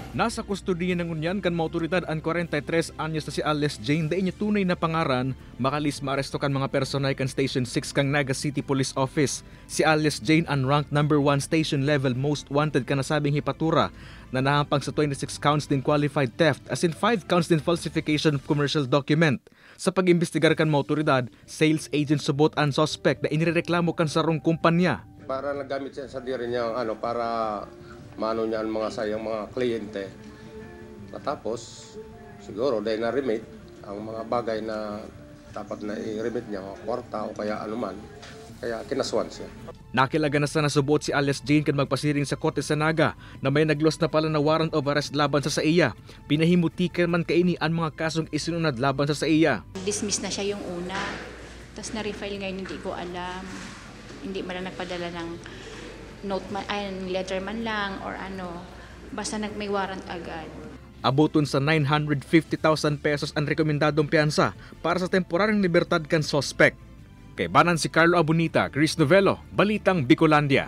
Nasa kustodiya ng unyan kan mga otoridad ang 43 anyos na si Alice Jane da inya tunay na pangaran makalis maaresto kan mga personay kan Station 6 kang Naga City Police Office. Si Alice Jane unranked number 1 station level most wanted ka nasabing hipatura na nahampang sa 26 counts din qualified theft as in 5 counts din falsification of commercial document. Sa pag-imbestigar kan mga otoridad, sales agent subot ang suspect na inireklamo kan sarong kumpanya. Para nagamit siya sa diri niya para maano niya ang mga sayang mga kliyente. Tapos, siguro dahil na-remit, ang mga bagay na dapat na i-remit niya, mga kwarta o kaya anuman, kaya kinaswan siya. Nakilaga na sa nasubot si Alice Jane kan magpasiring sa Korte sa Naga na may naglos na pala na warrant of arrest laban sa iya. Pinahimutikan man kaini ang mga kasong isinunad laban sa iya. Dismiss na siya yung una, tapos na-refile ngayon hindi ko alam. Hindi man lang nagpadala ng note man, letter man lang or ano, basta may warrant agad. Abuton sa 950,000 pesos ang rekomendadong piyansa para sa temporaryong libertad kan suspect. Kay banan si Carlo Abunita, Chris Novelo, Balitang Bicolandia.